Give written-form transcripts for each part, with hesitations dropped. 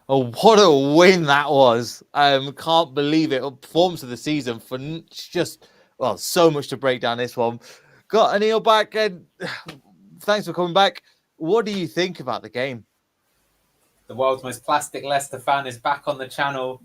Oh, what a win that was. Can't believe it. Performance of the season for just, well, so much to break down this one. Got Anil back, and thanks for coming back. What do you think about the game? The world's most plastic Leicester fan is back on the channel.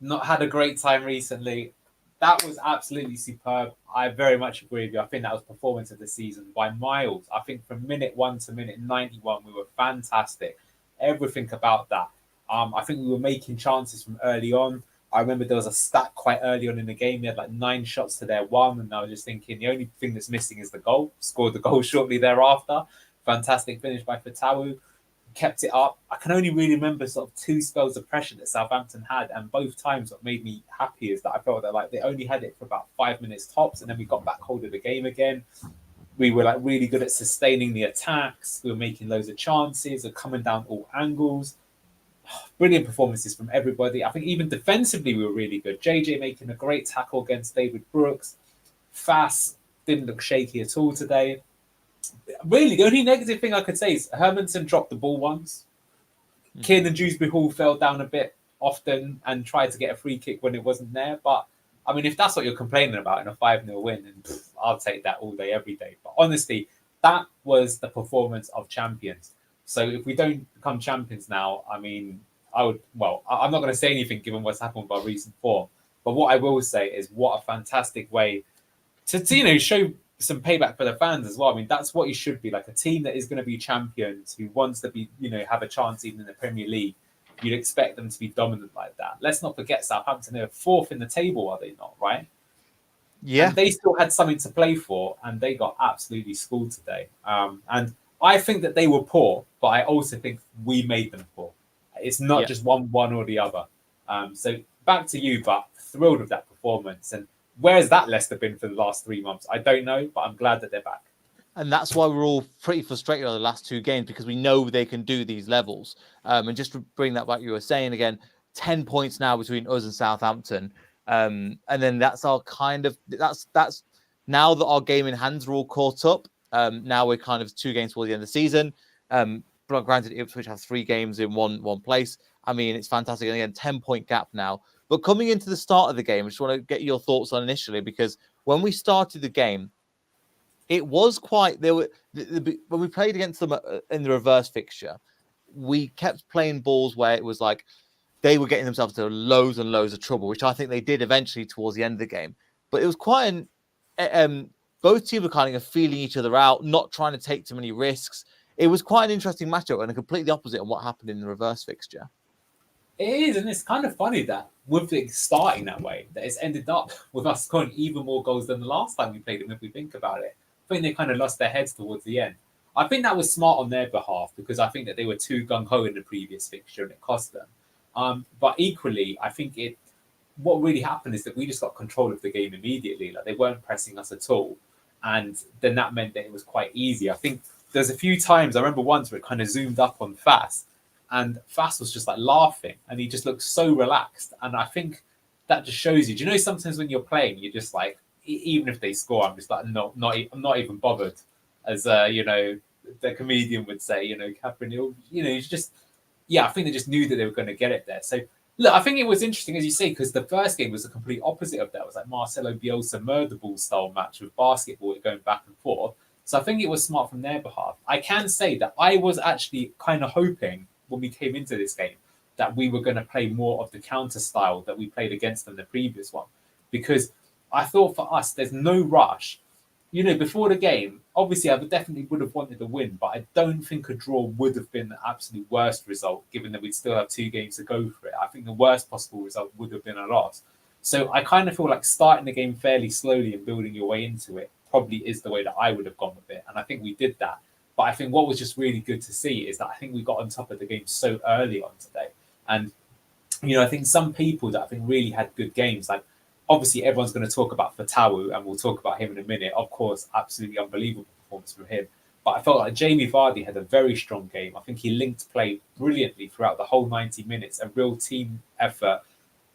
Not had a great time recently. That was absolutely superb. I very much agree with you. I think that was performance of the season by miles. I think from minute 1 to minute 91, we were fantastic. Everything about that. I think we were making chances from early on. I remember there was a stat quite early on in the game. We had like 9 shots to their 1, and I was just thinking the only thing that's missing is the goal. Scored the goal shortly thereafter. Fantastic finish by Fatawu, kept it up. I can only really remember sort of 2 spells of pressure that Southampton had, and both times what made me happy is that I felt that like they only had it for about 5 minutes tops, and then we got back hold of the game again. We were like really good at sustaining the attacks. We were making loads of chances, and coming down all angles. Brilliant performances from everybody. I think even defensively we were really good. JJ making a great tackle against David Brooks. Fass didn't look shaky at all today. Really, the only negative thing I could say is Hermanson dropped the ball once. Kieran Dewsbury Hall fell down a bit often and tried to get a free kick when it wasn't there. But I mean, if that's what you're complaining about in a 5-0 win, then I'll take that all day, every day. But honestly, that was the performance of champions. So if we don't become champions now, I mean, I'm not going to say anything given what's happened with our recent form. But what I will say is what a fantastic way to show some payback for the fans as well. I mean, that's what you should be, like a team that is going to be champions, who wants to be, have a chance even in the Premier League. You'd expect them to be dominant like that. Let's not forget Southampton, they're 4th in the table, are they not, right? Yeah. And they still had something to play for, and they got absolutely schooled today. And I think that they were poor, but I also think we made them poor. It's not just one or the other. So back to you, but thrilled with that performance. And where's that Leicester been for the last 3 months? I don't know, but I'm glad that they're back. And that's why we're all pretty frustrated on the last 2 games, because we know they can do these levels. And just to bring that back, you were saying again, 10 points now between us and Southampton. And then that's our kind of, that's now that our game in hands are all caught up. Now we're kind of 2 games towards the end of the season. But granted, Ipswich have 3 games in one place. I mean, it's fantastic. And again, 10-point gap now. But coming into the start of the game, I just want to get your thoughts on initially, because when we started the game, it was quite, there were, when we played against them in the reverse fixture, we kept playing balls where it was like they were getting themselves into loads and loads of trouble, which I think they did eventually towards the end of the game. But it was quite both teams were kind of feeling each other out, not trying to take too many risks. It was quite an interesting matchup and a completely opposite of what happened in the reverse fixture. It is, and it's kind of funny that with it starting that way, that it's ended up with us scoring even more goals than the last time we played them, if we think about it. I think they kind of lost their heads towards the end. I think that was smart on their behalf, because I think that they were too gung-ho in the previous fixture and it cost them. But equally, I think what really happened is that we just got control of the game immediately. Like, they weren't pressing us at all. And then that meant that it was quite easy. I think there's a few times, I remember once where it kind of zoomed up on Fass, and Fass was just like laughing, and he just looked so relaxed. And I think that just shows you. Do you know, sometimes when you're playing, you're just like, even if they score, I'm just like, no, I'm not even bothered. As the comedian would say, Catherine, he's just, I think they just knew that they were going to get it there. So look, I think it was interesting, as you say, because the first game was the complete opposite of that. It was like Marcelo Bielsa murder ball style match with basketball going back and forth. So I think it was smart from their behalf. I can say that I was actually kind of hoping when we came into this game that we were going to play more of the counter style that we played against them the previous one, because I thought for us, there's no rush. Before the game, obviously I definitely would have wanted a win, but I don't think a draw would have been the absolute worst result, given that we'd still have 2 games to go for it. I think the worst possible result would have been a loss. So I kind of feel like starting the game fairly slowly and building your way into it probably is the way that I would have gone with it. And I think we did that. But I think what was just really good to see is that I think we got on top of the game so early on today. And, I think some people that I think really had good games, like, obviously, everyone's going to talk about Fatawu, and we'll talk about him in a minute. Of course, absolutely unbelievable performance from him. But I felt like Jamie Vardy had a very strong game. I think he linked play brilliantly throughout the whole 90 minutes, a real team effort.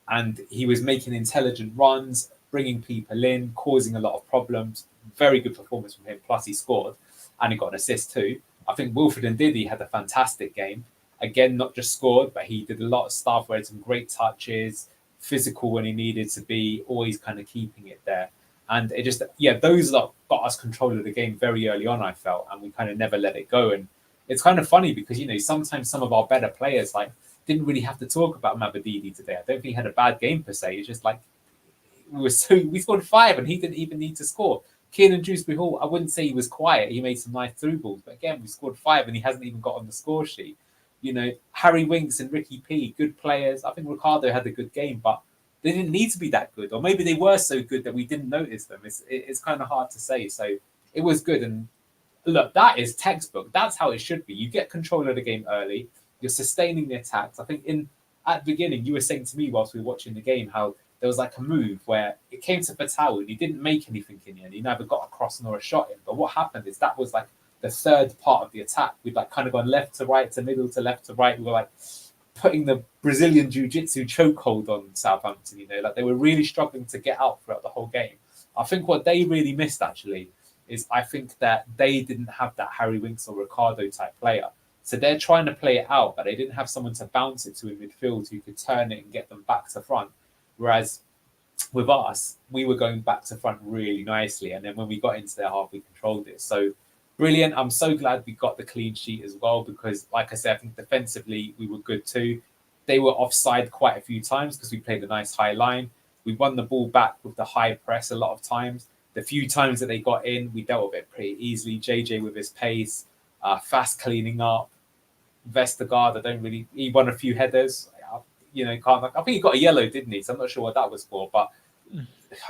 And he was making intelligent runs, bringing people in, causing a lot of problems. Very good performance from him. Plus, he scored, and he got an assist too. I think Wilfred Ndidi had a fantastic game. Again, not just scored, but he did a lot of stuff where he had some great touches, physical when he needed to be, always kind of keeping it there. And it just, those lot got us control of the game very early on, I felt, and we kind of never let it go. And it's kind of funny because, sometimes some of our better players, like, didn't really have to talk about Mabadidi today. I don't think he had a bad game per se. It's just like, we scored 5 and he didn't even need to score. Kieran Dewsbury Hall, I wouldn't say he was quiet. He made some nice through balls, but again, we scored 5 and he hasn't even got on the score sheet. Harry Winks and Ricky P, good players. I think Ricardo had a good game, but they didn't need to be that good, or maybe they were so good that we didn't notice them. It's kind of hard to say. So it was good, and look, that is textbook. That's how it should be. You get control of the game early. You're sustaining the attacks. I think at the beginning, you were saying to me whilst we were watching the game how there was like a move where it came to Fatal and he didn't make anything in the end. He never got a cross nor a shot in. But what happened is that was like the third part of the attack. We'd like kind of gone left to right to middle to left to right. We were like putting the Brazilian jiu-jitsu chokehold on Southampton. Like they were really struggling to get out throughout the whole game. I think what they really missed actually is I think that they didn't have that Harry Winks or Ricardo type player. So they're trying to play it out, but they didn't have someone to bounce it to in midfield who could turn it and get them back to front. Whereas with us, we were going back to front really nicely. And then when we got into their half, we controlled it. So brilliant. I'm so glad we got the clean sheet as well, because like I said, I think defensively we were good too. They were offside quite a few times because we played a nice high line. We won the ball back with the high press a lot of times. The few times that they got in, we dealt with it pretty easily. JJ with his pace, fast cleaning up. Vestergaard, he won a few headers. I think he got a yellow, didn't he? So I'm not sure what that was for. But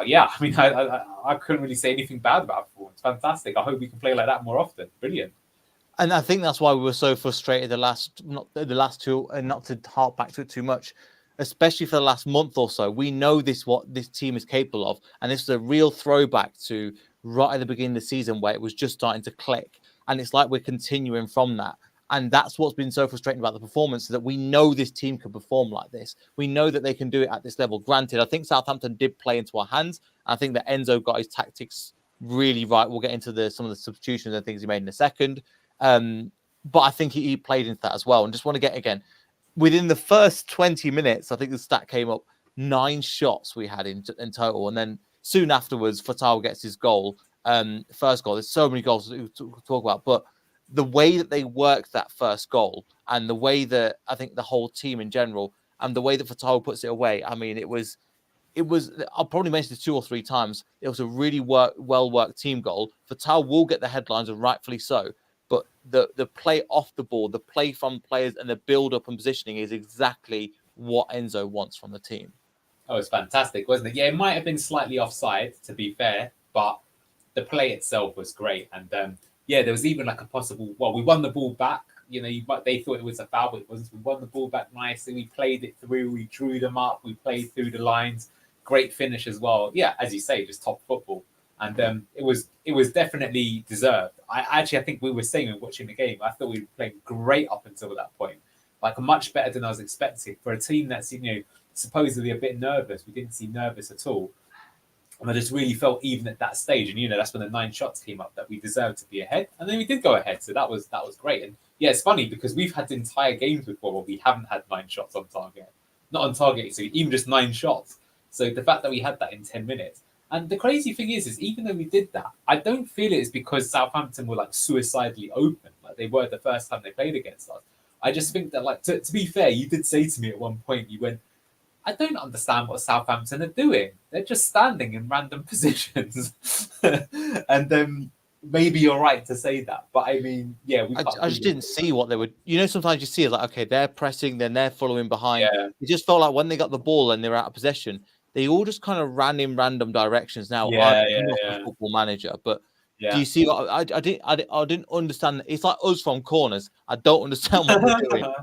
yeah, I mean, I couldn't really say anything bad about it. It's fantastic. I hope we can play like that more often. Brilliant. And I think that's why we were so frustrated the last two, and not to harp back to it too much, especially for the last month or so. We know what this team is capable of. And this is a real throwback to right at the beginning of the season where it was just starting to click. And it's like we're continuing from that. And that's what's been so frustrating about the performance, that we know this team can perform like this. We know that they can do it at this level. Granted, I think Southampton did play into our hands. I think that Enzo got his tactics really right. We'll get into some of the substitutions and things he made in a second. But I think he played into that as well. And just want to get, again, within the first 20 minutes, I think the stat came up, 9 shots we had in total. And then soon afterwards, Fatal gets his goal, first goal. There's so many goals to talk about. But the way that they worked that first goal, and the way that I think the whole team in general, and the way that Fatal puts it away, I mean, it was, I'll probably mention this 2 or 3 times. It was a really well-worked team goal. Fatal will get the headlines, and rightfully so. But the play off the ball, the play from players, and the build-up and positioning is exactly what Enzo wants from the team. Oh, it's fantastic, wasn't it? Yeah, it might have been slightly offside, to be fair, but the play itself was great. And there was even like a possible, we won the ball back. They thought it was a foul, but it wasn't. We won the ball back nicely. We played it through. We drew them up. We played through the lines. Great finish as well. Yeah, as you say, just top football. And it was definitely deserved. I think we were saying when watching the game, I thought we were playing great up until that point. Like much better than I was expecting. For a team that's, supposedly a bit nervous, we didn't seem nervous at all. And I just really felt even at that stage, and that's when the 9 shots came up, that we deserved to be ahead, and then we did go ahead. So that was great. And yeah, it's funny because we've had entire games before where we haven't had 9 shots on target, not on target, so even just 9 shots. So the fact that we had that in 10 minutes, and the crazy thing is even though we did that, I don't feel it is because Southampton were like suicidally open, like they were the first time they played against us. I just think that, like, to be fair, you did say to me at one point, you went, I don't understand what Southampton are doing. They're just standing in random positions. And maybe you're right to say that. But I mean, yeah. I just didn't see what they would... sometimes you see it like, okay, they're pressing, then they're following behind. Yeah. It just felt like when they got the ball and they were out of possession, they all just kind of ran in random directions. Now, I'm not a football manager, but do you see what... I didn't understand. It's like us from corners. I don't understand what they're doing.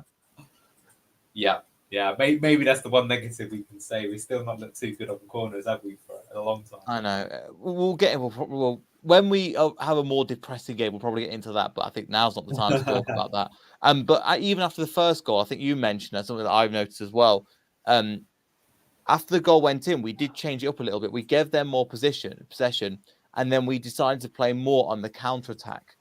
Yeah, maybe that's the one negative we can say. We still not looked too good on corners, have we, for a long time? I know. We'll get... when we have a more depressing game, we'll probably get into that. But I think now's not the time to talk about that. But even after the first goal, I think you mentioned that's something that I've noticed as well. After the goal went in, we did change it up a little bit. We gave them more possession, and then we decided to play more on the counter-attack.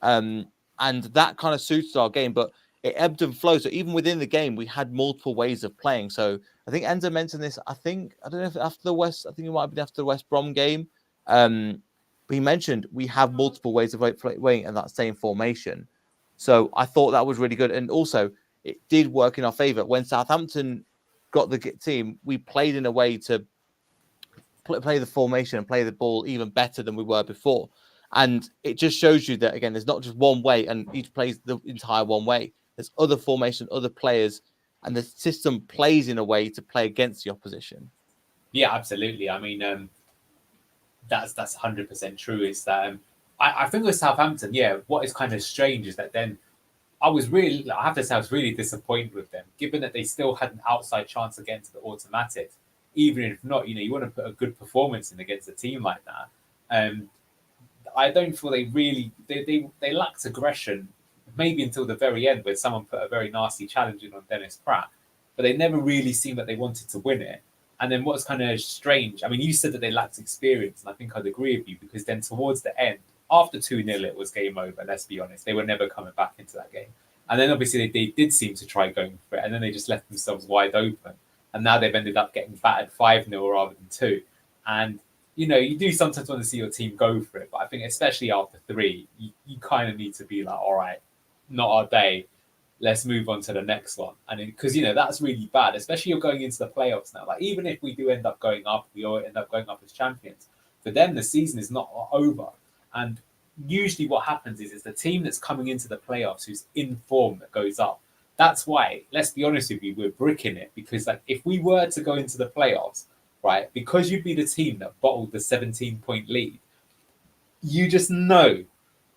And that kind of suited our game. But it ebbed and flowed. So even within the game, we had multiple ways of playing. So I think Enzo mentioned this. I don't know if after the West, I think it might have been after the West Brom game. But he mentioned we have multiple ways of playing in that same formation. So I thought that was really good. And also, it did work in our favour. When Southampton got the team, we played in a way to play the formation and play the ball even better than we were before. And it just shows you that, again, there's not just one way and each plays the entire one way. There's other formation, other players, and the system plays in a way to play against the opposition. Yeah, absolutely. I mean, that's 100% true. Is that I think with Southampton, yeah, what is kind of strange is that then I have to say, I was really disappointed with them, given that they still had an outside chance to get into the automatic. Even if not, you want to put a good performance in against a team like that. I don't feel they lacked aggression, maybe until the very end, where someone put a very nasty challenge in on Dennis Pratt, but they never really seemed that they wanted to win it. And then what's kind of strange, I mean, you said that they lacked experience, and I think I'd agree with you, because then towards the end, after 2-0, it was game over, let's be honest. They were never coming back into that game. And then obviously they did seem to try going for it, and then they just left themselves wide open. And now they've ended up getting battered 5-0 rather than 2. And, you do sometimes want to see your team go for it, but I think especially after 3, you kind of need to be like, all right, not our day. Let's move on to the next one. And because, that's really bad, especially you're going into the playoffs now. Like, even if we do end up going up, we all end up going up as champions. For them, the season is not over. And usually what happens is it's the team that's coming into the playoffs who's in form that goes up. That's why, let's be honest with you, we're bricking it. Because like, if we were to go into the playoffs, right, because you'd be the team that bottled the 17-point lead, you just know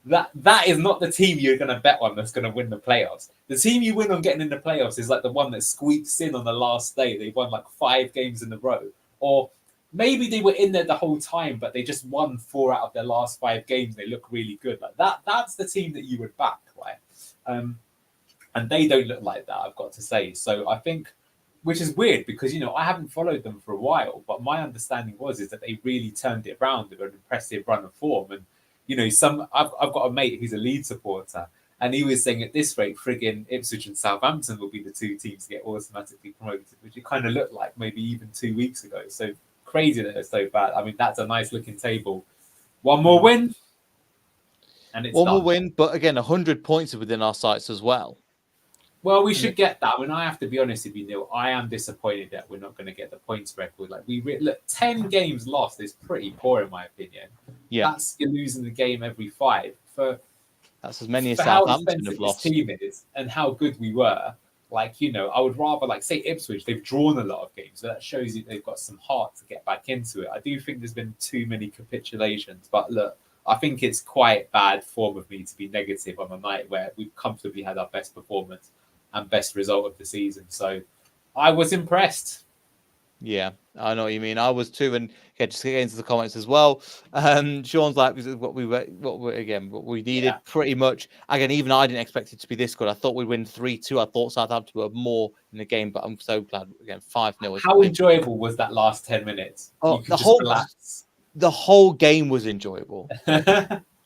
that is not the team you're going to bet on that's going to win the playoffs. The team you win on getting in the playoffs is like the one that squeaks in on the last day. They won like 5 games in a row. Or maybe they were in there the whole time, but they just won 4 out of their last 5 games. They look really good. Like that's the team that you would back, right? And they don't look like that, I've got to say. So I think, which is weird because, I haven't followed them for a while, but my understanding is that they really turned it around with an impressive run of form. And, I've got a mate who's a Leeds supporter, and he was saying at this rate, friggin' Ipswich and Southampton will be the 2 teams to get automatically promoted, which it kind of looked like maybe even 2 weeks ago. So crazy that it's so bad. I mean, that's a nice looking table. One more win, and it's one done. more win, but again, 100 points are within our sights as well. Well, we should get that. I mean, I have to be honest with you, Neil. I am disappointed that we're not going to get the points record. Like look, 10 games lost is pretty poor in my opinion. Yeah, that's you're losing the game every 5. That's as many as for how Southampton expensive have lost. this team is and how good we were. Like, I would rather say Ipswich. They've drawn a lot of games, so that shows you they've got some heart to get back into it. I do think there's been too many capitulations, but look, I think it's quite bad form of me to be negative on a night where we've comfortably had our best performance and best result of the season. So I was impressed. Yeah, I know what you mean. I was too, and just get into the comments as well. Sean's like, what we needed pretty much. Again, even I didn't expect it to be this good. I thought we'd win 3-2. I thought Southampton were more in the game, but I'm so glad again 5-0. How enjoyable was that last 10 minutes? Oh, the whole game was enjoyable.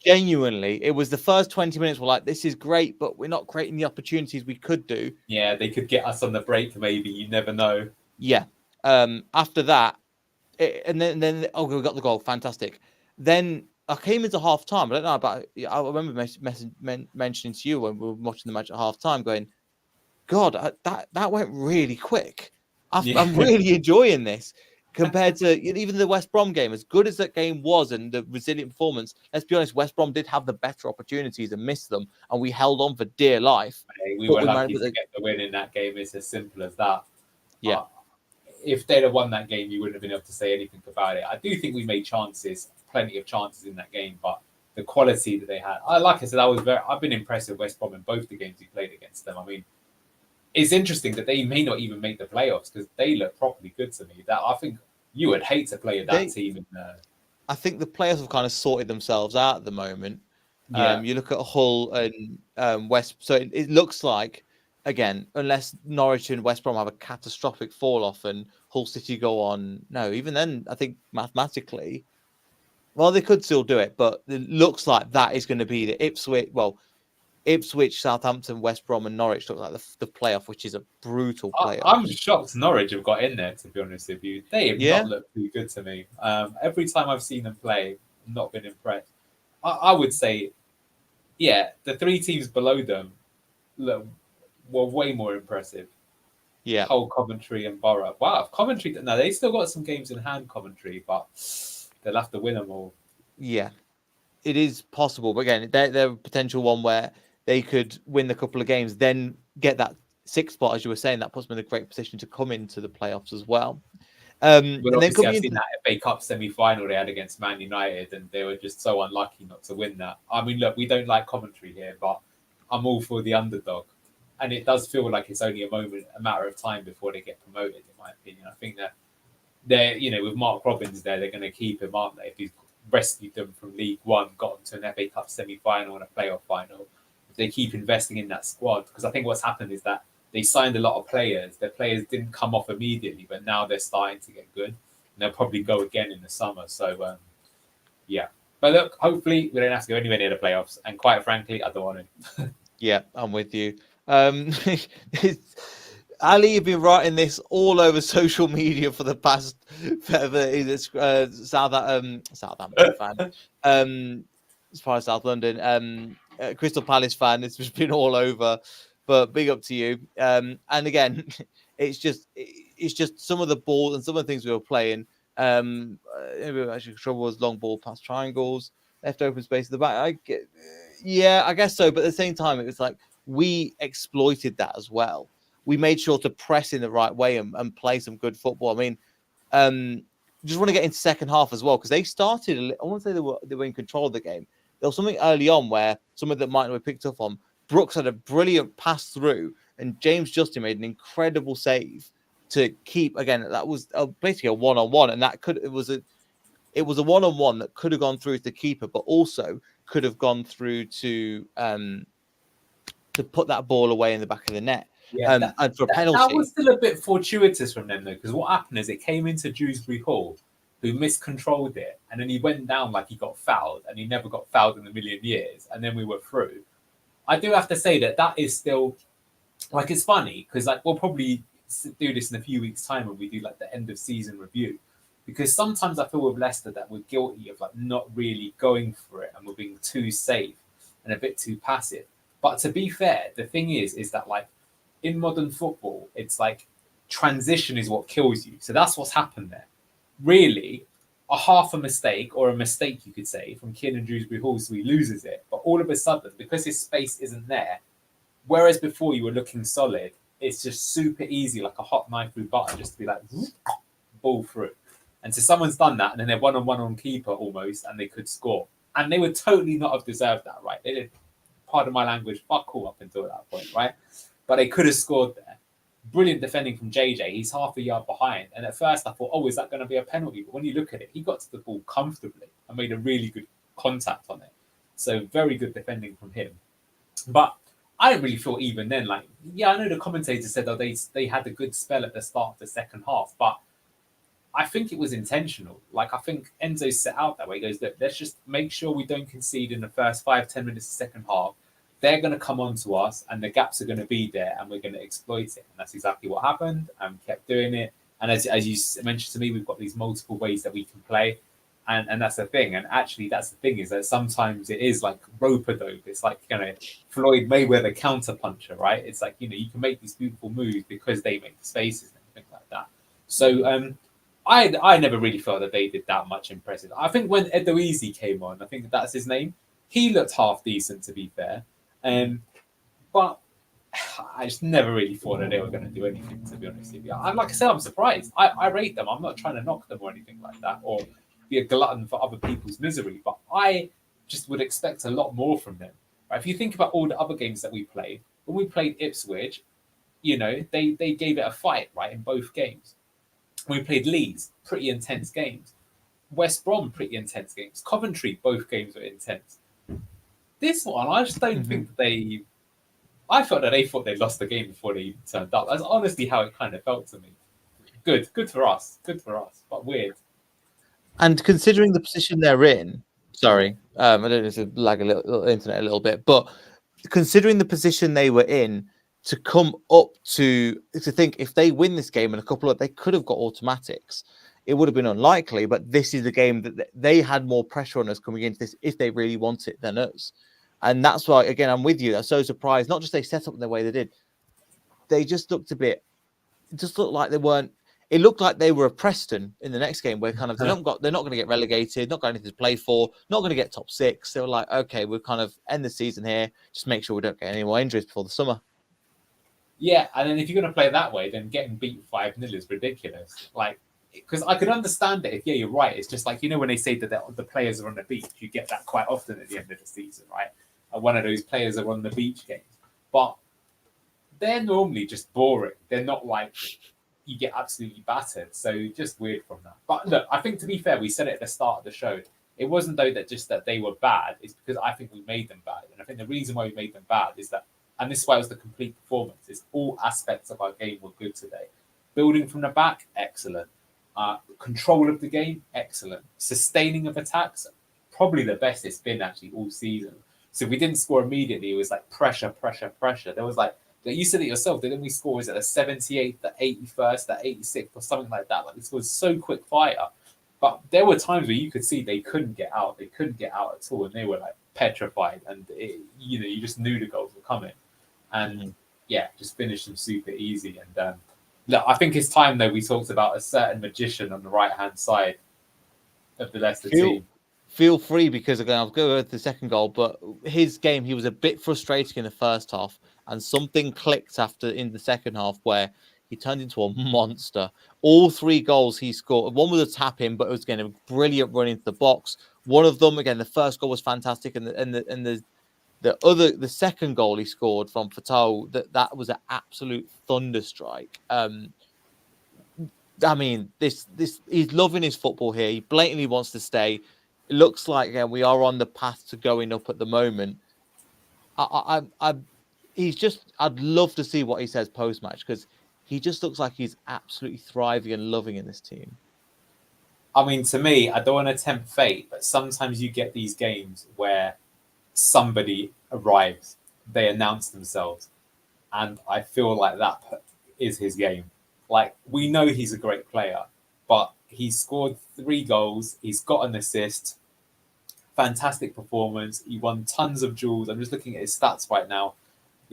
Genuinely, it was the first 20 minutes were like, this is great, but we're not creating the opportunities we could do. Yeah, they could get us on the break, maybe. You never know. Yeah. After that, and then we got the goal. Fantastic. Then I came into half time. I don't know about. I remember mentioning to you when we were watching the match at half time, going, God, that went really quick. I'm really enjoying this. Compared to even the West Brom game, as good as that game was and the resilient performance, let's be honest, West Brom did have the better opportunities and missed them, and we held on for dear life. We were lucky to get the win in that game. It's as simple as that. Yeah. If they'd have won that game, you wouldn't have been able to say anything about it. I do think we made plenty of chances in that game, but the quality that they had, like I said, I've been impressed with West Brom in both the games we played against them. I mean, it's interesting that they may not even make the playoffs because they look properly good to me. That I think you would hate to play with that team. I think the players have kind of sorted themselves out at the moment. Yeah. You look at Hull and West, so it looks like, again, unless Norwich and West Brom have a catastrophic fall off and Hull City go on, no, even then, I think mathematically, well, they could still do it, but it looks like that is going to be the Ipswich. Well, Ipswich, Southampton, West Brom, and Norwich look like the playoff, which is a brutal playoff. I'm shocked Norwich have got in there, to be honest with you. They have Yeah, not looked too good to me. Every time I've seen them play, I've not been impressed. I would say, yeah, the 3 teams below them look, were way more impressive. yeah, Hull, Coventry, and Borough. Wow, Coventry. Now they still got some games in hand, Coventry, but they'll have to win them all. yeah. It is possible, but again, they're a potential one where they could win a couple of games, then get that 6th spot, as you were saying. That puts them in a great position to come into the playoffs as well. But And then obviously, coming I've into seen that FA Cup semi-final they had against Man United, and they were just so unlucky not to win that. I mean, look, we don't like Coventry here, but I'm all for the underdog, and it does feel like it's only a matter of time before they get promoted. In my opinion, I think that they're, with Mark Robbins there, they're going to keep him, aren't they? If he's rescued them from League One, got them to an FA Cup semi-final and a playoff final, if they keep investing in that squad, because I think what's happened is that they signed a lot of players. Their players didn't come off immediately, but now they're starting to get good. And they'll probably go again in the summer. So, yeah. But look, hopefully we don't have to go anywhere near the playoffs. And quite frankly, I don't want to. Yeah, I'm with you. Ali, you've been writing this all over social media for the past Southampton fan, as far as South London, Crystal Palace fan. It's just been all over, but big up to you. And again, it's just some of the balls and some of the things we were playing. Actually, trouble was long ball past triangles, left open space at the back. I guess so. But at the same time, it was like we exploited that as well. We made sure to press in the right way and play some good football. I mean, just want to get into second half as well, because they started. I want to say they were in control of the game. There was something early on where something that might not be picked up on. Brooks had a brilliant pass through, and James Justin made an incredible save to keep. Again, that was basically a 1-on-1, and it was a 1-on-1 that could have gone through to the keeper, but also could have gone through to put that ball away in the back of the net. Yeah, and for a penalty. That was still a bit fortuitous from them, though, because what happened is it came into Dewsbury Hall, who miscontrolled it, and then he went down like he got fouled, and he never got fouled in a million years, and then we were through. I do have to say that is still, like, it's funny, because like we'll probably do this in a few weeks' time when we do like the end of season review, because sometimes I feel with Leicester that we're guilty of like not really going for it, and we're being too safe and a bit too passive. But to be fair, the thing is that like, in modern football, it's like transition is what kills you. So that's what's happened there. Really, a half a mistake, or a mistake, you could say, from Kieran Dewsbury Hall, so he loses it. But all of a sudden, because his space isn't there, whereas before you were looking solid, it's just super easy, like a hot knife through butter, just to be like, ball through. And so someone's done that, and then they're 1-on-1 on keeper almost, and they could score. And they would totally not have deserved that, right? They did, pardon my language, fuck all up until that point, right? But they could have scored there. Brilliant defending from JJ. He's half a yard behind. And at first I thought, is that going to be a penalty? But when you look at it, he got to the ball comfortably and made a really good contact on it. So very good defending from him. But I don't really feel even then, like, yeah, I know the commentator said they had a good spell at the start of the second half, but I think it was intentional. Like, I think Enzo set out that way. He goes, look, let's just make sure we don't concede in the first 5-10 minutes of the second half. They're going to come on to us, and the gaps are going to be there, and we're going to exploit it. And that's exactly what happened, and kept doing it. And as you mentioned to me, we've got these multiple ways that we can play, and that's the thing. And actually, that's the thing, is that sometimes it is like rope-a-dope. It's like, Floyd Mayweather counter-puncher, right? It's like, you can make these beautiful moves because they make the spaces and things like that. So I never really felt that they did that much impressive. I think when Edoise came on, I think that's his name, he looked half decent, to be fair. But I just never really thought that they were going to do anything, to be honest with you. Like I said, I'm surprised. I rate them. I'm not trying to knock them or anything like that, or be a glutton for other people's misery. But I just would expect a lot more from them. Right? If you think about all the other games that we played, when we played Ipswich, they gave it a fight, right, in both games. When we played Leeds, pretty intense games. West Brom, pretty intense games. Coventry, both games were intense. This one, I just don't think that I felt that they thought they lost the game before they turned up. That's honestly how it kind of felt to me. Good for us, but weird. And considering the position they're in, sorry, I don't know if to lag a little internet a little bit, but considering the position they were in, to come up to think if they win this game and a couple of they could have got automatics. It would have been unlikely, but this is a game that they had more pressure on us coming into this if they really want it than us. And that's why, again, I'm with you. I'm so surprised. Not just they set up in the way they did, they just looked a bit. It just looked like they weren't. It looked like they were a Preston in the next game, where kind of they're not going to get relegated, not got anything to play for, not going to get top 6. They were like, okay, we'll kind of end the season here. Just make sure we don't get any more injuries before the summer. Yeah, and then if you're going to play that way, then getting beat 5-0 is ridiculous. Like, because I could understand it if, yeah, you're right. It's just like, when they say that the players are on the beach, you get that quite often at the end of the season, right? One of those players are on the beach games. But they're normally just boring. They're not like you get absolutely battered. So just weird from that. But look, I think to be fair, we said it at the start of the show. It wasn't though that they were bad. It's because I think we made them bad. And I think the reason why we made them bad is that, and this is why it was the complete performance, is all aspects of our game were good today. Building from the back, excellent. Control of the game, excellent. Sustaining of attacks, probably the best it's been actually all season. So if we didn't score immediately, it was like pressure. There was like, you said it yourself, didn't we score? Was it the 78th, the 81st, the 86th, or something like that? Like, this was so quick fire. But there were times where you could see they couldn't get out. They couldn't get out at all, and they were like petrified. And you just knew the goals were coming. And just finished them super easy. And look, I think it's time though we talked about a certain magician on the right hand side of the Leicester team. Feel free, because again, I'll go with the second goal, but his game, he was a bit frustrating in the first half, and something clicked in the second half where he turned into a monster. All 3 goals he scored. One was a tap in, but it was again a brilliant run into the box. One of them, again, the first goal was fantastic, and the second goal he scored from Fatal, that was an absolute thunderstrike. I mean, this he's loving his football here. He blatantly wants to stay. It looks like, again, we are on the path to going up at the moment. He's just. I'd love to see what he says post match, because he just looks like he's absolutely thriving and loving in this team. I mean, to me, I don't want to tempt fate, but sometimes you get these games where somebody arrives, they announce themselves, and I feel like that is his game. Like, we know he's a great player, but he scored 3 goals, he's got an assist, fantastic performance, he won tons of duels. I'm just looking at his stats right now.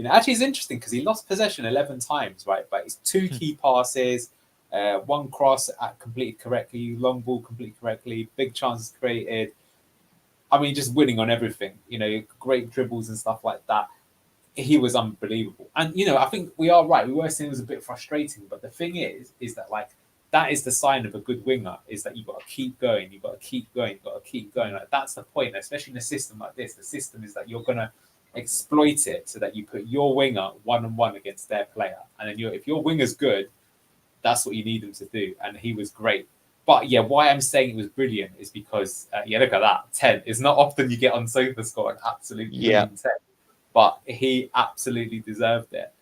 Actually, it's interesting because he lost possession 11 times, right? But it's 2 key passes, 1 cross completed correctly, long ball completed correctly, big chances created. I mean, just winning on everything, great dribbles and stuff like that. He was unbelievable. And, I think we are right. We were saying it was a bit frustrating. But the thing is that, like, that is the sign of a good winger, is that you've got to keep going. You've got to keep going. You've got to keep going. Like, that's the point, especially in a system like this. The system is that you're going to exploit it so that you put your winger 1-on-1 against their player. And then if your winger's good, that's what you need him to do. And he was great. But yeah, why I'm saying it was brilliant is because, look at that, 10. It's not often you get on SofaScore an absolutely 10. But he absolutely deserved it.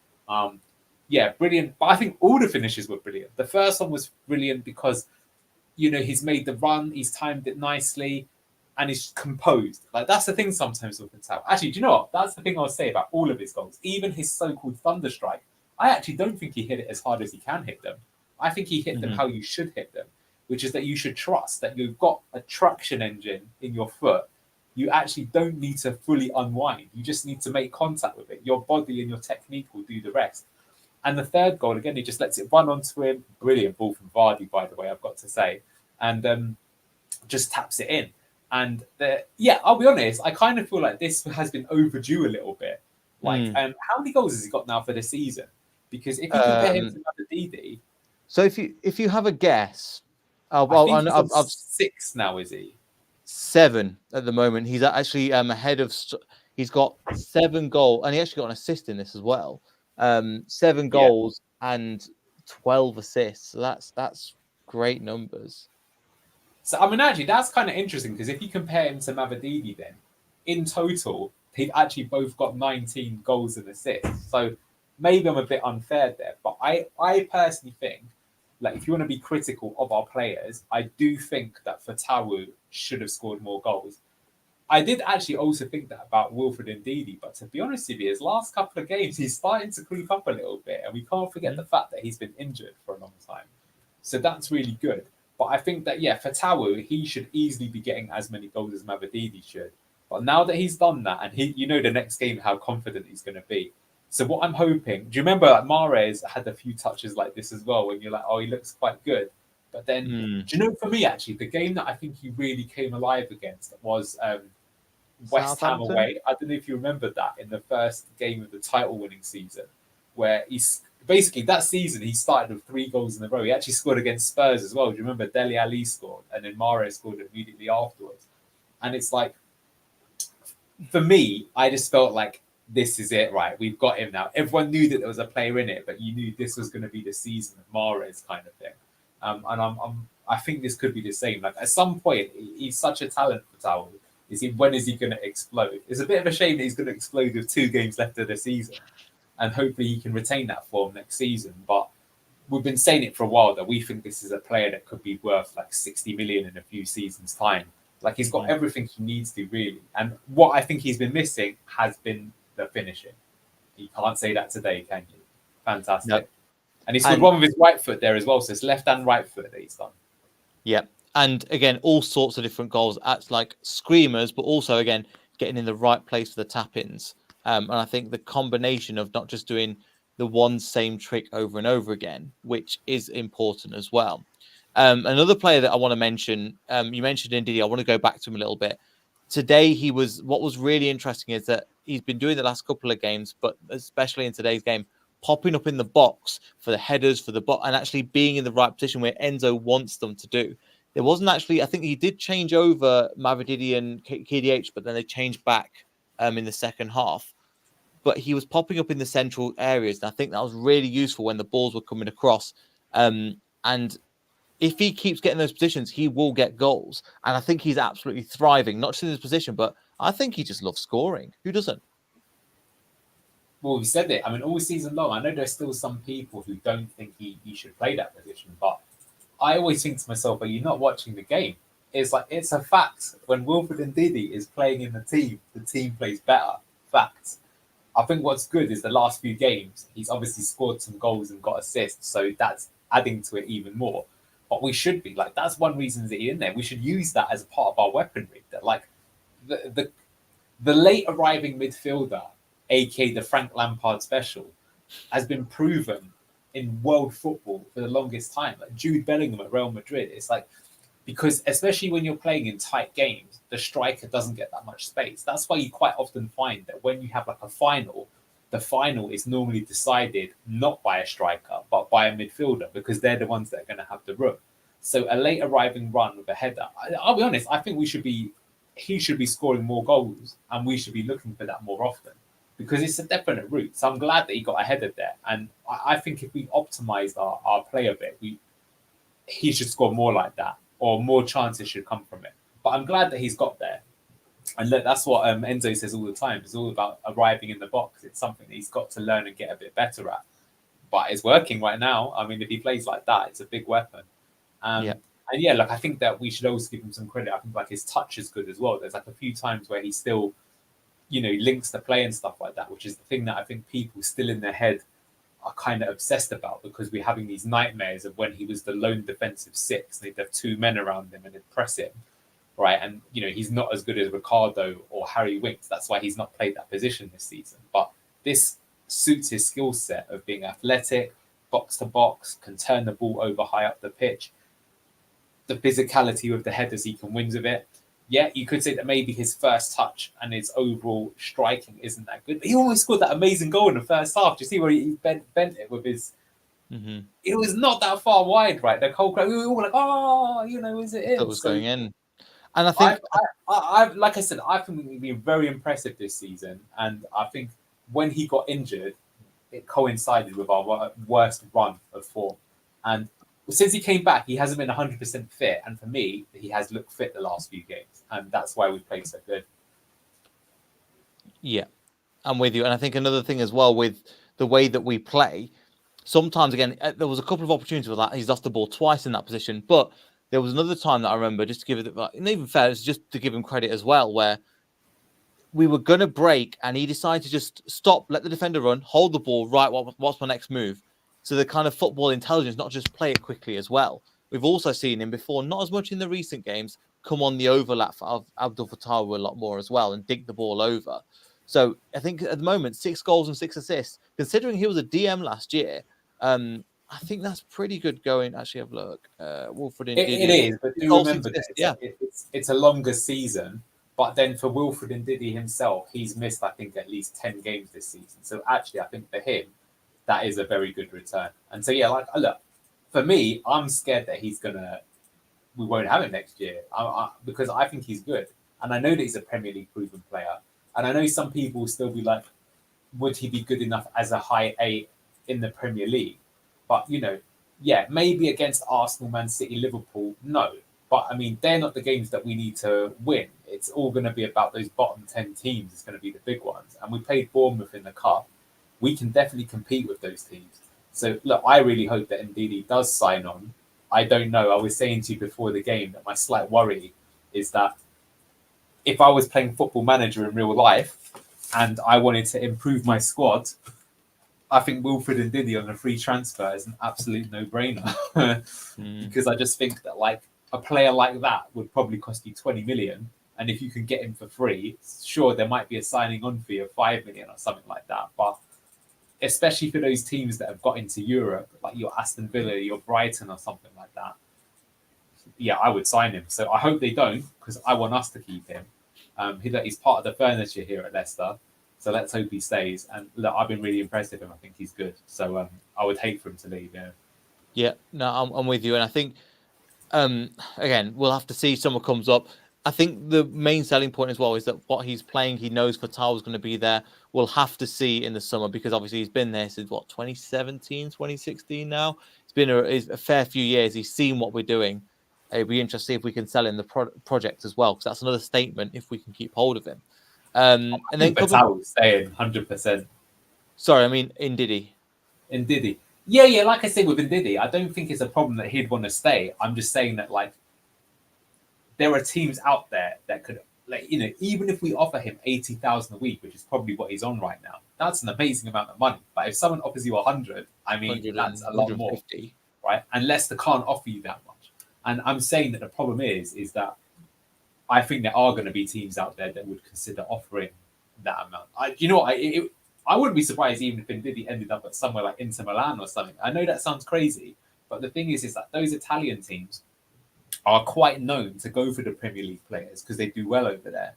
Brilliant. But I think all the finishes were brilliant. The first one was brilliant because, he's made the run, he's timed it nicely, and he's composed. Like, that's the thing sometimes with Patel. Actually, do you know what? That's the thing I'll say about all of his goals. Even his so-called thunderstrike, I actually don't think he hit it as hard as he can hit them. I think he hit them how you should hit them, which is that you should trust that you've got a traction engine in your foot. You actually don't need to fully unwind. You just need to make contact with it. Your body and your technique will do the rest. And the third goal, again, he just lets it run onto him. Brilliant ball from Vardy, by the way, I've got to say. And just taps it in. And I'll be honest, I kind of feel like this has been overdue a little bit. Like, how many goals has he got now for the season? Because if you compare him to Didi. So if you have a guess, I think he's on 6 now, is he? 7 at the moment. He's actually ahead of. He's got 7 goals, and he actually got an assist in this as well. 7 goals and 12 assists. So that's great numbers. So I mean, actually, that's kind of interesting because if you compare him to Mavididi, then in total they've actually both got 19 goals and assists. So maybe I'm a bit unfair there, but I personally think, like, if you want to be critical of our players, I do think that Fatawu should have scored more goals. I did actually also think that about Wilfred Ndidi, but to be honest with you, his last couple of games, he's starting to creep up a little bit, and we can't forget the fact that he's been injured for a long time. So that's really good. But I think that, yeah, for Tawu, he should easily be getting as many goals as Mavididi should. But now that he's done that, and you know the next game how confident he's going to be. So what I'm hoping, do you remember like Mahrez had a few touches like this as well, when you're like, oh, he looks quite good. But then, do you know, for me, actually, the game that I think he really came alive against was West Ham away. I don't know if you remember that in the first game of the title-winning season, where he's basically that season he started with 3 goals in a row. He actually scored against Spurs as well. Do you remember Dele Alli scored and then Mahrez scored immediately afterwards? And it's like, for me, I just felt like this is it, right? We've got him now. Everyone knew that there was a player in it, but you knew this was going to be the season of Mahrez kind of thing. And I think this could be the same. Like at some point, he's such a talent for Tawu. When is he going to explode? It's a bit of a shame that he's going to explode with 2 games left of the season, and hopefully he can retain that form next season. But we've been saying it for a while that we think this is a player that could be worth like 60 million in a few seasons' time. Like he's got everything he needs to really. And what I think he's been missing has been the finishing. You can't say that today, can you? Fantastic. Nope. And he scored one with his right foot there as well. So it's left and right foot that he's done. Yeah. And again, all sorts of different goals at like screamers, but also again, getting in the right place for the tap-ins. And I think the combination of not just doing the one same trick over and over again, which is important as well. Another player that I want to mention, you mentioned Ndidi. I want to go back to him a little bit. Today, what was really interesting is that he's been doing the last couple of games, but especially in today's game, popping up in the box for the headers, for the and actually being in the right position where Enzo wants them to do. There wasn't actually, I think he did change over Mavididi and KDH, but then they changed back in the second half. But he was popping up in the central areas. And I think that was really useful when the balls were coming across. And if he keeps getting those positions, he will get goals. And I think he's absolutely thriving, not just in his position, but I think he just loves scoring. Who doesn't? Well, we said it. I mean, all season long, I know there's still some people who don't think he should play that position, but I always think to myself, are you not watching the game? It's like, it's a fact. When Wilfred Ndidi is playing in the team plays better. Fact. I think what's good is the last few games, he's obviously scored some goals and got assists, so that's adding to it even more. But we should be, like, that's one reason that he's in there. We should use that as a part of our weaponry. That, like, the late arriving midfielder, aka the Frank Lampard special, has been proven in world football for the longest time. Like Jude Bellingham at Real Madrid. It's like, because especially when you're playing in tight games, the striker doesn't get that much space. That's why you quite often find that when you have like a final, the final is normally decided not by a striker, but by a midfielder, because they're the ones that are going to have the room. So a late arriving run with a header, I'll be honest, I think he should be scoring more goals, and we should be looking for that more often, because it's a definite route. So I'm glad that he got a header there. And I think if we optimised our play a bit, he should score more like that, or more chances should come from it. But I'm glad that he's got there. And look, that's what Enzo says all the time. It's all about arriving in the box. It's something that he's got to learn and get a bit better at. But it's working right now. I mean, if he plays like that, it's a big weapon. And yeah, like I think that we should always give him some credit. I think like his touch is good as well. There's like a few times where he still, links the play and stuff like that, which is the thing that I think people still in their head are kind of obsessed about, because we're having these nightmares of when he was the lone defensive 6. They'd have 2 men around him and they'd press him, right? And, he's not as good as Ricardo or Harry Winks. That's why he's not played that position this season. But this suits his skill set of being athletic, box to box, can turn the ball over high up the pitch. The physicality with the headers he can win with it. Yeah, you could say that maybe his first touch and his overall striking isn't that good. But he almost scored that amazing goal in the first half. Do you see where he bent it with his... Mm-hmm. It was not that far wide, right? The whole crowd, we were all like, oh, is it in? It was going in. And I think... I've like I said, I think he's been very impressive this season. And I think when he got injured, it coincided with our worst run of form. And since he came back, he hasn't been 100% fit. And for me, he has looked fit the last few games. And that's why we've played so good. Yeah, I'm with you. And I think another thing as well with the way that we play, sometimes, again, there was a couple of opportunities with that. He's lost the ball twice in that position. But there was another time that I remember, just to give it, and even fair, it's just to give him credit as well, where we were going to break, and he decided to just stop, let the defender run, hold the ball, right, what's my next move? So the kind of football intelligence, not just play it quickly as well. We've also seen him before, not as much in the recent games, come on the overlap of Abdul Fattah a lot more as well and dig the ball over. So I think at the moment, 6 goals and 6 assists, considering he was a DM last year, I think that's pretty good going. Actually, have a look. Wilfred It Ndidi. is, but do Goals, 6 remember that assists, it's a longer season. But then for Wilfred Ndidi himself, he's missed, I think, at least 10 games this season. So actually, I think for him, that is a very good return. And so, yeah, like, look, for me, I'm scared that we won't have him next year because I think he's good. And I know that he's a Premier League proven player. And I know some people will still be like, would he be good enough as a high 8 in the Premier League? But, yeah, maybe against Arsenal, Man City, Liverpool, no. But, I mean, they're not the games that we need to win. It's all going to be about those bottom 10 teams. It's going to be the big ones. And we played Bournemouth in the Cup. We can definitely compete with those teams. So, look, I really hope that Ndidi does sign on. I don't know. I was saying to you before the game that my slight worry is that if I was playing Football Manager in real life and I wanted to improve my squad, I think Wilfred Ndidi on a free transfer is an absolute no-brainer. Because I just think that, like, a player like that would probably cost you 20 million. And if you can get him for free, sure, there might be a signing on fee of 5 million or something like that. But especially for those teams that have got into Europe, like your Aston Villa, your Brighton or something like that, yeah, I would sign him. So I hope they don't, because I want us to keep him. He's part of the furniture here at Leicester. So let's hope he stays. And look, I've been really impressed with him. I think he's good. So I would hate for him to leave. Yeah, no, I'm with you. And I think, again, we'll have to see someone comes up. I think the main selling point as well is that what he's playing, he knows Fatal is going to be there. We'll have to see in the summer because obviously he's been there since 2017, 2016 now. It's been a fair few years. He's seen what we're doing. It'd be interesting to see if we can sell in the project as well, because that's another statement if we can keep hold of him. And then Fatal will stay in 100%. Sorry, I mean Ndidi. Ndidi. Yeah, like I said with Ndidi, I don't think it's a problem that he'd want to stay. I'm just saying that, like, there are teams out there that could, like, even if we offer him 80,000 a week, which is probably what he's on right now, that's an amazing amount of money. But if someone offers you 100, I mean, that's a lot more, right? And Leicester can't offer you that much. And I'm saying that the problem is that I think there are going to be teams out there that would consider offering that amount. I wouldn't be surprised even if Ndidi ended up at somewhere like Inter Milan or something. I know that sounds crazy, but the thing is that those Italian teams are quite known to go for the Premier League players because they do well over there.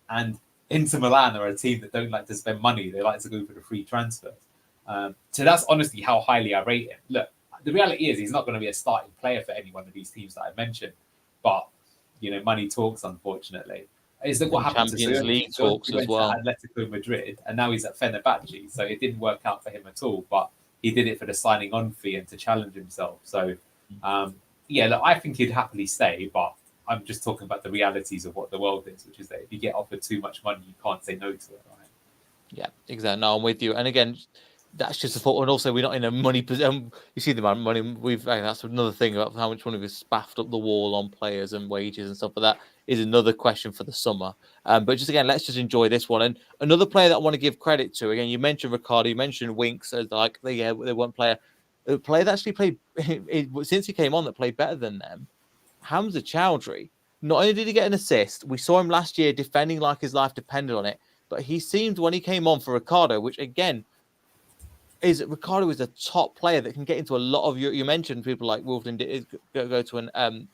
And Inter Milan are a team that don't like to spend money. They like to go for the free transfers. So that's honestly how highly I rate him. Look, the reality is he's not going to be a starting player for any one of these teams that I mentioned. But, money talks, unfortunately. Is that what happened to Champions League talks as well? Atletico Madrid, and now he's at Fenerbahce. So it didn't work out for him at all. But he did it for the signing on fee and to challenge himself. So, look, I think he'd happily stay, but I'm just talking about the realities of what the world is, which is that if you get offered too much money, you can't say no to it, right? Yeah, exactly. No, I'm with you. And again, that's just a thought. And also, we're not in a money position. You see the amount of money that's another thing about how much money we've spaffed up the wall on players and wages and stuff like that is another question for the summer. But just again, let's just enjoy this one. And another player that I want to give credit to, again, you mentioned Ricardo, you mentioned Winks as like they weren't player. A player that actually played since he came on that played better than them. Hamza Chowdhury. Not only did he get an assist, we saw him last year defending like his life depended on it, but he seemed when he came on for Ricardo, which again Ricardo is a top player that can get into a lot of you mentioned people like Wilfred Ndidi go to an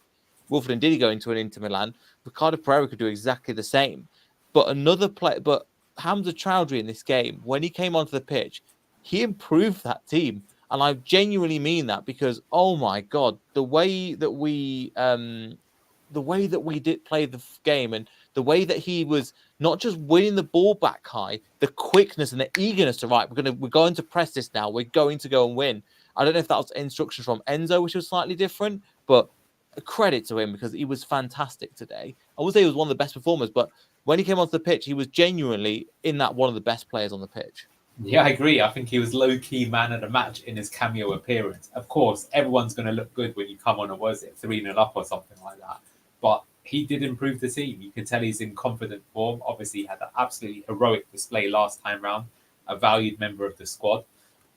Wilfred Ndidi going to an Inter Milan. Ricardo Pereira could do exactly the same. But another player, but Hamza Chowdhury in this game, when he came onto the pitch, he improved that team. And I genuinely mean that because, oh my God, the way that we did play the game and the way that he was not just winning the ball back high, the quickness and the eagerness to we're going to press this now. We're going to go and win. I don't know if that was instructions from Enzo, which was slightly different, but a credit to him because he was fantastic today. I would say he was one of the best performers, but when he came onto the pitch, he was genuinely in that one of the best players on the pitch. Yeah, I agree. I think he was low-key man of the match in his cameo appearance. Of course, everyone's going to look good when you come on, 3-0 up or something like that. But he did improve the team. You can tell he's in confident form. Obviously, he had an absolutely heroic display last time round, a valued member of the squad.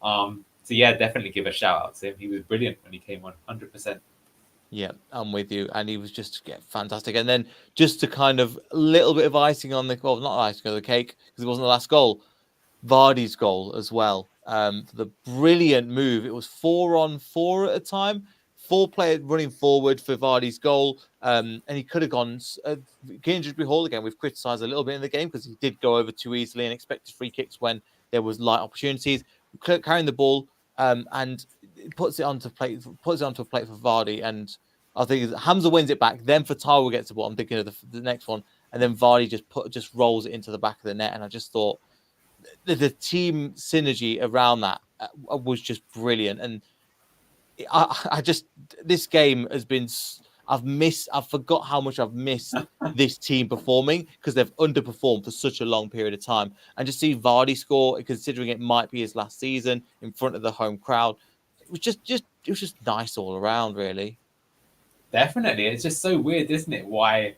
So yeah, definitely give a shout out to him. He was brilliant when he came on, 100%. Yeah, I'm with you. And he was just fantastic. And then just to kind of a little bit of icing on the, well, not icing on the cake because it wasn't the last goal. Vardy's goal as well. For the brilliant move. It was 4-on-4 at a time. 4 players running forward for Vardy's goal. And he could have gone. Gingerbread Hall again, we've criticised a little bit in the game because he did go over too easily and expected free kicks when there was light opportunities. Carrying the ball and puts it onto a plate for Vardy. And I think Hamza wins it back. Then Fatawa gets the ball. I'm thinking of the next one. And then Vardy just rolls it into the back of the net. And I just thought, the team synergy around that was just brilliant. And I just, this game has been, I've forgot how much I've missed this team performing because they've underperformed for such a long period of time. And just see Vardy score, considering it might be his last season in front of the home crowd, it was just nice all around, really. Definitely. It's just so weird, isn't it? Where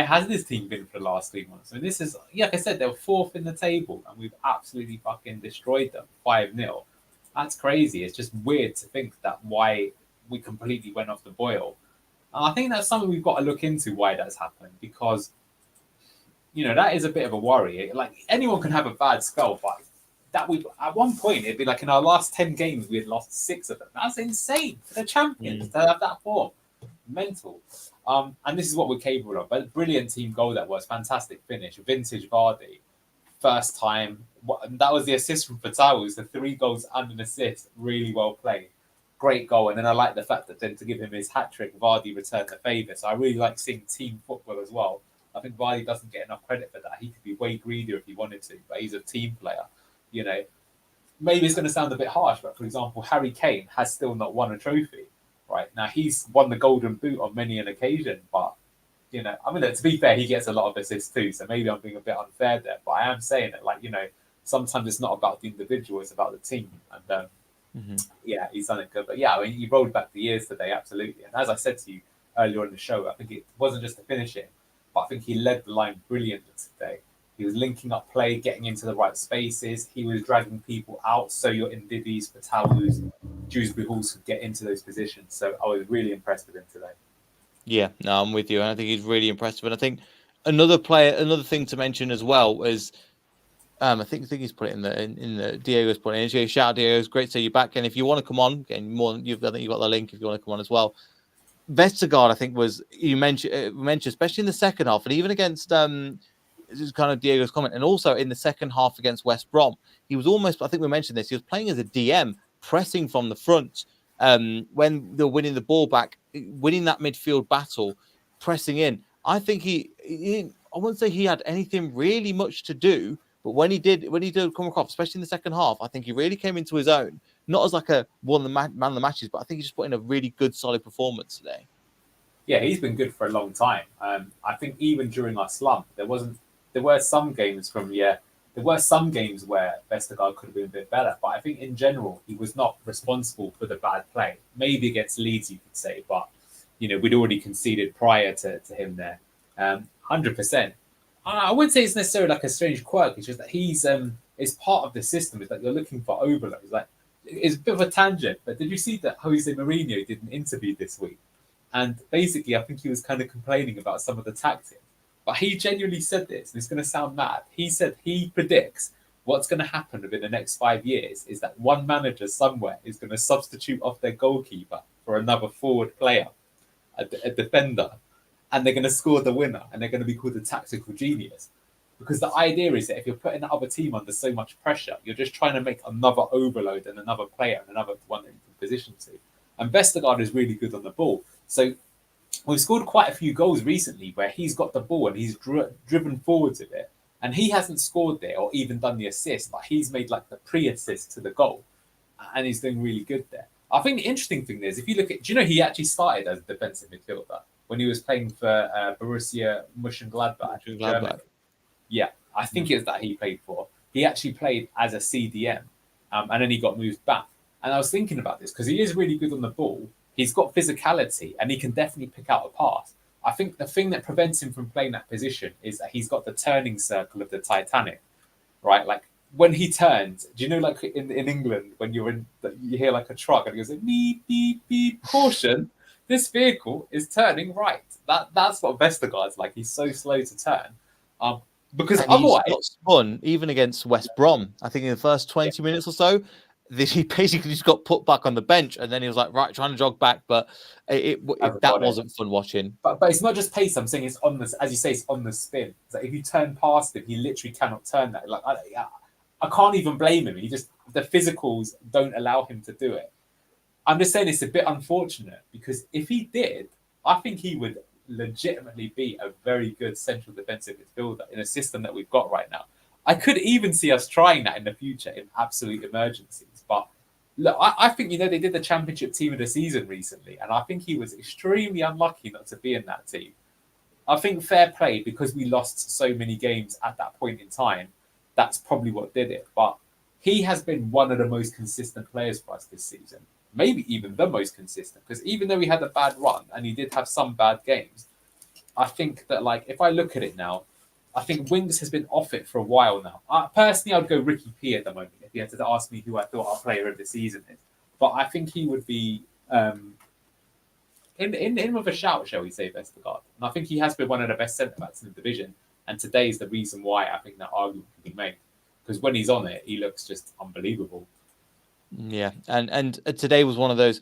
has this team been for the last 3 months? I mean, this is, like I said, they're 4th in the table and we've absolutely fucking destroyed them 5-0. That's crazy. It's just weird to think that why we completely went off the boil. And I think that's something we've got to look into why that's happened because, that is a bit of a worry. Like anyone can have a bad spell, but that we at one point it'd be like in our last 10 games we had lost 6 of them. That's insane for the champions to have that form. Mental. And this is what we're capable of. But brilliant team goal that was. Fantastic finish. Vintage Vardy. First time. That was the assist from Fatawa. It was the 3 goals and an assist. Really well played. Great goal. And then I like the fact that then to give him his hat-trick, Vardy returned the favour. So I really like seeing team football as well. I think Vardy doesn't get enough credit for that. He could be way greedier if he wanted to, but he's a team player. Maybe it's going to sound a bit harsh, but for example, Harry Kane has still not won a trophy. Right now, he's won the Golden Boot on many an occasion, but to be fair, he gets a lot of assists too. So maybe I'm being a bit unfair there, but I am saying it sometimes it's not about the individual; it's about the team. And yeah, he's done it good. But yeah, I mean, he rolled back the years today, absolutely. And as I said to you earlier in the show, I think it wasn't just to finish it, but I think he led the line brilliantly today. He was linking up play, getting into the right spaces. He was dragging people out. So your Ndidis, Fatawus, Dewsbury Halls could get into those positions. So I was really impressed with him today. Yeah, no, I'm with you. And I think he's really impressive. And I think another thing to mention as well is, I think he's put it in the Diego's put it in. Shout out Diego, it's great to see you back. And if you want to come on, again, I think you've got the link if you want to come on as well. Vestergaard, I think you mentioned, especially in the second half, and even against this is kind of Diego's comment, and also in the second half against West Brom, he was almost, I think we mentioned this, he was playing as a DM, pressing from the front when they're winning the ball back, winning that midfield battle, pressing in. I think I wouldn't say he had anything really much to do, but when he did come across, especially in the second half, I think he really came into his own, not as like a man of the matches, but I think he just put in a really good, solid performance today. Yeah, he's been good for a long time. I think even during our slump, there were some games where Vestergaard could have been a bit better. But I think in general, he was not responsible for the bad play. Maybe against Leeds, you could say, but we'd already conceded prior to him there. 100%. I wouldn't say it's necessarily like a strange quirk. It's just that he's it's part of the system. It's like you're looking for overloads. Like it's a bit of a tangent, but did you see that Jose Mourinho did an interview this week? And basically, I think he was kind of complaining about some of the tactics. But he genuinely said this, and it's going to sound mad. He said he predicts what's going to happen within the next 5 years is that one manager somewhere is going to substitute off their goalkeeper for another forward player, a defender, and they're going to score the winner, and they're going to be called the tactical genius. Because the idea is that if you're putting the other team under so much pressure, you're just trying to make another overload and another player and another one that you can position to. And Vestergaard is really good on the ball. So we've scored quite a few goals recently where he's got the ball and he's driven forwards with it. And he hasn't scored there or even done the assist, but he's made like the pre-assist to the goal. And he's doing really good there. I think the interesting thing is, if you look at, do you know he actually started as a defensive midfielder when he was playing for Borussia Mönchengladbach? Yeah, I think it was that he played for. He actually played as a CDM and then he got moved back. And I was thinking about this because he is really good on the ball. He's got physicality and he can definitely pick out a pass. I think the thing that prevents him from playing that position is that he's got the turning circle of the Titanic, right? Like when he turns, do you know, like in England, when you hear like a truck and it goes beep, beep, beep, caution, this vehicle is turning right. That's what Vestergaard's like. He's so slow to turn. Because And he's otherwise, got spun even against West Brom. I think in the first 20 minutes or so, he basically just got put back on the bench, and then he was like, right, trying to jog back, but that wasn't fun watching. But it's not just pace. I'm saying it's on this, as you say, it's on the spin. It's like if you turn past him, he literally cannot turn that. Like I can't even blame him. The physicals don't allow him to do it. I'm just saying it's a bit unfortunate because if he did, I think he would legitimately be a very good central defensive midfielder in a system that we've got right now. I could even see us trying that in the future in absolute emergencies. But look, I think, they did the championship team of the season recently, and I think he was extremely unlucky not to be in that team. I think fair play, because we lost so many games at that point in time, that's probably what did it. But he has been one of the most consistent players for us this season. Maybe even the most consistent, because even though he had a bad run and he did have some bad games, I think that, like, if I look at it now, I think Winks has been off it for a while now. Personally, I'd go Ricky P at the moment if you had to ask me who I thought our player of the season is. But I think he would be in with a shout, shall we say, Vestergaard. And I think he has been one of the best centre backs in the division. And today is the reason why I think that argument can be made. Because when he's on it, he looks just unbelievable. Yeah, and today was one of those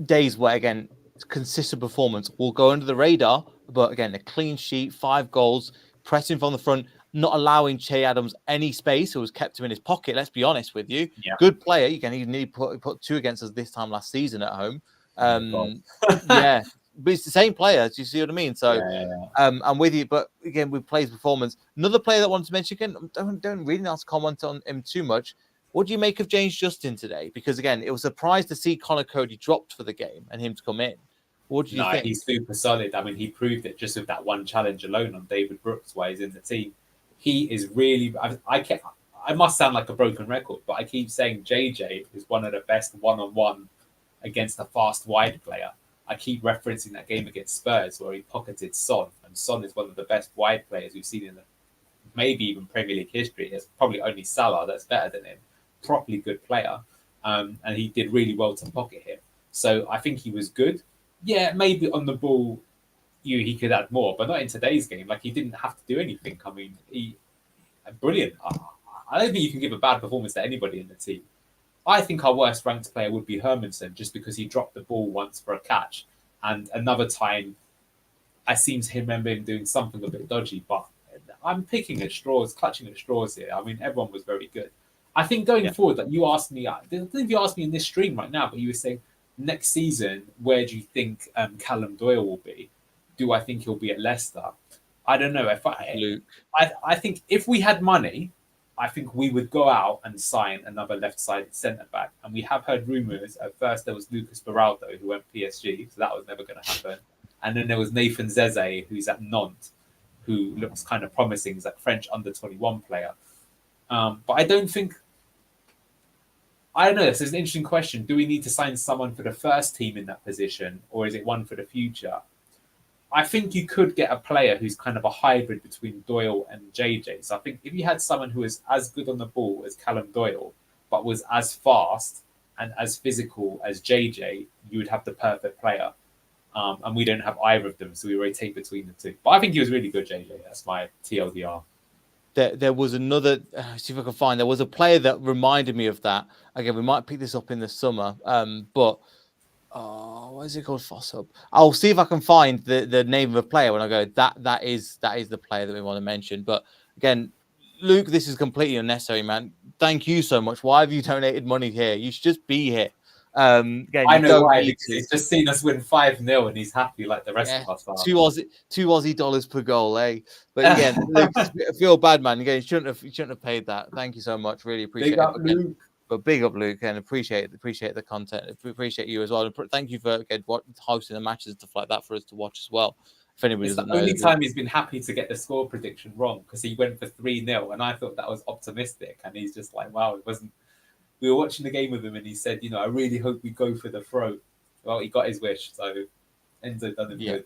days where, again, consistent performance will go under the radar, but again, a clean sheet, 5 goals, pressing from the front, not allowing Che Adams any space, who was kept him in his pocket. Let's be honest with you. Yeah. Good player. You can even put 2 against us this time last season at home. Yeah, but it's the same player. Do you see what I mean? So I'm with you. But again, with players' performance, another player that I wanted to mention, again, don't really not to comment on him too much. What do you make of James Justin today? Because again, it was a surprise to see Connor Cody dropped for the game and him to come in. What do you think? He's super solid. I mean, he proved it just with that one challenge alone on David Brooks while he's in the team. He is really. I must sound like a broken record, but I keep saying JJ is one of the best one-on-one against a fast wide player. I keep referencing that game against Spurs where he pocketed Son, and Son is one of the best wide players we've seen in maybe even Premier League history. There's probably only Salah that's better than him. Properly good player, and he did really well to pocket him. So I think he was good. Yeah, maybe on the ball, he could add more, but not in today's game. Like, he didn't have to do anything. I mean, he brilliant. I don't think you can give a bad performance to anybody in the team. I think our worst ranked player would be Hermanson, just because he dropped the ball once for a catch, and another time I seem to remember him doing something a bit dodgy. But I'm picking at straws, clutching at straws here. I mean, everyone was very good. I think going forward, like you asked me, I don't think you asked me in this stream right now, but you were saying next season, where do you think Callum Doyle will be? Do I think he'll be at Leicester? I don't know. I think if we had money, I think we would go out and sign another left-sided centre back. And we have heard rumours. At first, there was Lucas Beraldo, who went PSG, so that was never going to happen. And then there was Nathan Zeze, who's at Nantes, who looks kind of promising. He's like French under-21 player. But I don't think. I don't know. This is an interesting question. Do we need to sign someone for the first team in that position, or is it one for the future? I think you could get a player who's kind of a hybrid between Doyle and JJ. So I think if you had someone who is as good on the ball as Callum Doyle, but was as fast and as physical as JJ, you would have the perfect player. And we don't have either of them, so we rotate between the two. But I think he was really good, JJ. That's my TLDR. There was another. See if I can find. There was a player that reminded me of that. Again, we might pick this up in the summer. But what is it called? Fossop. I'll see if I can find the name of a player when I go. That is the player that we want to mention. But again, Luke, this is completely unnecessary, man. Thank you so much. Why have you donated money here? You should just be here. Again, I know why, because he's just seen us win 5-0 and he's happy like the rest of us are. Two Aussie dollars per goal, eh? But again, Luke, I feel bad, man. Again, you shouldn't have paid that. Thank you so much. Really appreciate it. Luke. But big up, Luke, and appreciate the content. Appreciate you as well. And thank you for hosting the matches and stuff like that for us to watch as well. If anybody doesn't know, the only time he's been happy to get the score prediction wrong, because he went for 3-0, and I thought that was optimistic, and he's just like, wow, it wasn't. We were watching the game with him, and he said, I really hope we go for the throw. Well, he got his wish, so Enzo done him good.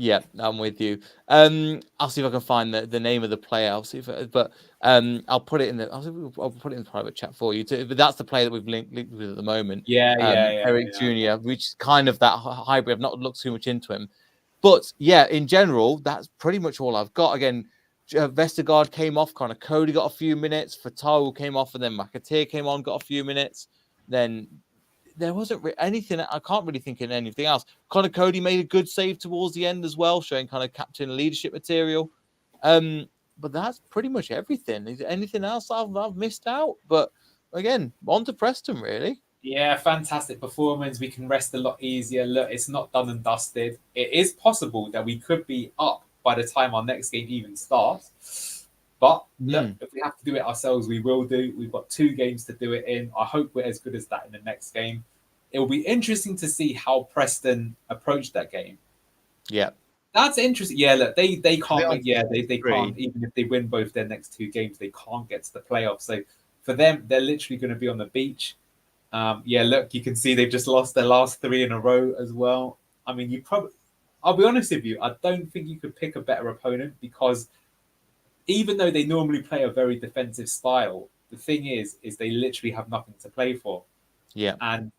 Yeah, I'm with you. I'll see if I can find the name of the player. I'll see if, I'll put it in the. I'll put it in the private chat for you. But that's the player that we've linked with at the moment. Yeah. Eric Junior, which is kind of that hybrid. I've not looked too much into him, but yeah, in general, that's pretty much all I've got. Again, Vestergaard came off. Connor Cody got a few minutes. Fatawu came off, and then McAteer came on, got a few minutes. Then there wasn't anything. I can't really think of anything else. Connor Cody made a good save towards the end as well, showing kind of captain leadership material. But that's pretty much everything. Is there anything else I've missed out? But again, on to Preston, really. Yeah, fantastic performance. We can rest a lot easier. Look, it's not done and dusted. It is possible that we could be up by the time our next game even starts. But look, if we have to do it ourselves, we will do. We've got 2 games to do it in. I hope we're as good as that in the next game. It will be interesting to see how Preston approach that game. Yeah. That's interesting. Yeah, look, they can't make, they three. can't, even if they win both their next 2 games, they can't get to the playoffs. So for them, they're literally going to be on the beach. Yeah, look, you can see they've just lost their last 3 in a row as well. I mean, I'll be honest with you, I don't think you could pick a better opponent, because even though they normally play a very defensive style, the thing is they literally have nothing to play for. Yeah. And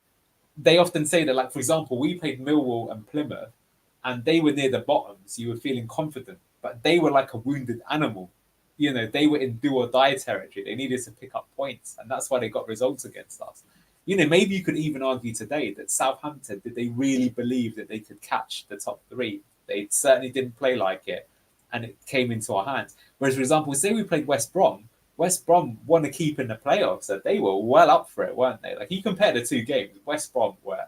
they often say that, like, for example, we played Millwall and Plymouth, and they were near the bottom, so you were feeling confident, but they were like a wounded animal. You know, they were in do or die territory. They needed to pick up points, and that's why they got results against us. You know, maybe you could even argue today that Southampton, did they really believe that they could catch the top 3? They certainly didn't play like it, and it came into our hands. Whereas, for example, say we played West Brom want to keep in the playoffs, so they were well up for it, weren't they? Like, you compare the 2 games, West Brom were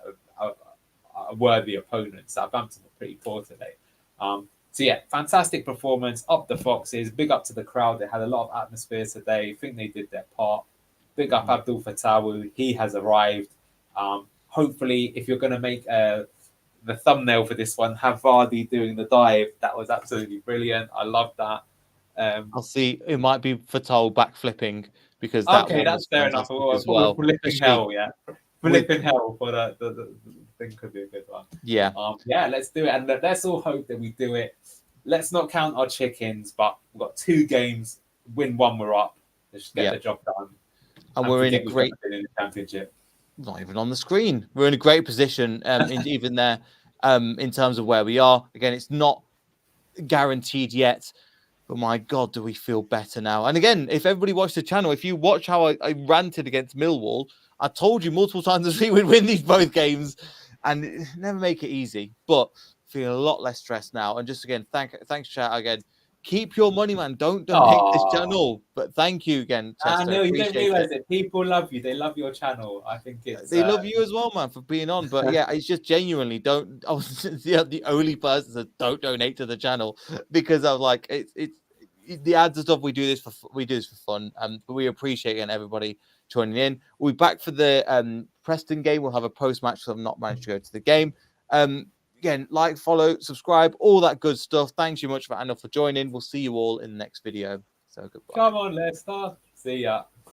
a worthy opponent. Southampton were pretty poor today. So yeah, fantastic performance, up the Foxes, big up to the crowd. They had a lot of atmosphere today. I think they did their part. Big up Abdul Fatawu, he has arrived. Hopefully, if you're going to make the thumbnail for this one, have Vardy doing the dive. That was absolutely brilliant. I love that. I'll see. It might be Fatal backflipping, because that okay, one that's was fair enough. as well. Flipping hell, yeah. Flipping hell for the thing could be a good one. Yeah. Yeah, let's do it. And let's all hope that we do it. Let's not count our chickens, but we've got 2 games. Win 1, we're up. Let's just get the job done. And we're in a great in the championship. Not even on the screen. We're in a great position, even there, in terms of where we are. Again, it's not guaranteed yet, but my God, do we feel better now? And again, if everybody watched the channel, if you watch how I ranted against Millwall, I told you multiple times that we would win these both games, and never make it easy. But feeling a lot less stressed now. And just again, thanks, chat again. Keep your money, man. Don't donate this channel. But thank you again, Chester. I know you don't realize it. People love you. They love your channel. I think it's they love you as well, man, for being on. But yeah, it's just genuinely don't. I was the only person that don't donate to the channel, because I was like, it's the ads and stuff. We do this for fun. But we appreciate again everybody joining in. We'll be back for the Preston game. We'll have a post-match, so I've not managed to go to the game. Again, like, follow, subscribe, all that good stuff. Thanks you much for joining. We'll see you all in the next video. So goodbye. Come on, Leicester. See ya.